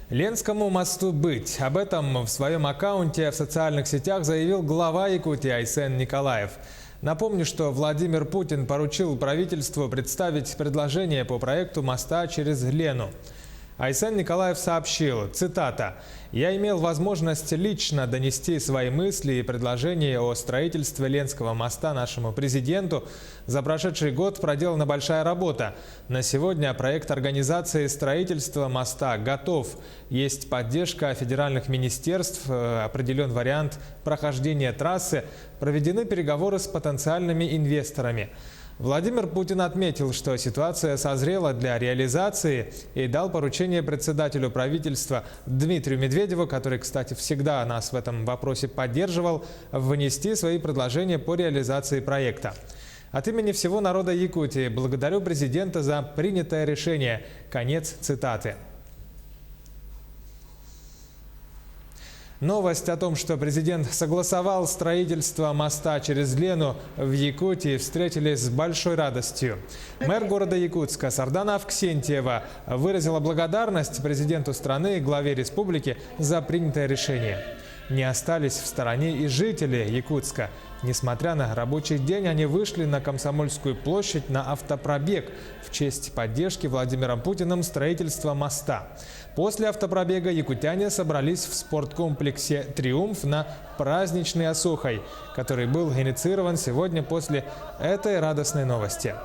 Ленскому мосту быть. Об этом в своем аккаунте в социальных сетях заявил глава Якутии Айсен Николаев. Напомню, что Владимир Путин поручил правительству представить предложение по проекту моста через Лену. Айсен Николаев сообщил, цитата, «Я имел возможность лично донести свои мысли и предложения о строительстве Ленского моста нашему президенту. За прошедший год проделана большая работа. На сегодня проект организации строительства моста готов. Есть поддержка федеральных министерств, определен вариант прохождения трассы, проведены переговоры с потенциальными инвесторами». Владимир Путин отметил, что ситуация созрела для реализации и дал поручение председателю правительства Дмитрию Медведеву, который, кстати, всегда нас в этом вопросе поддерживал, внести свои предложения по реализации проекта. От имени всего народа Якутии благодарю президента за принятое решение. Конец цитаты. Новость о том, что президент согласовал строительство моста через Лену в Якутии, встретили с большой радостью. Мэр города Якутска Сардана Авксентьева выразила благодарность президенту страны и главе республики за принятое решение. Не остались в стороне и жители Якутска. Несмотря на рабочий день, они вышли на Комсомольскую площадь на автопробег в честь поддержки Владимиром Путиным строительства моста. После автопробега якутяне собрались в спорткомплексе «Триумф» на праздничный осухой, который был инициирован сегодня после этой радостной новости.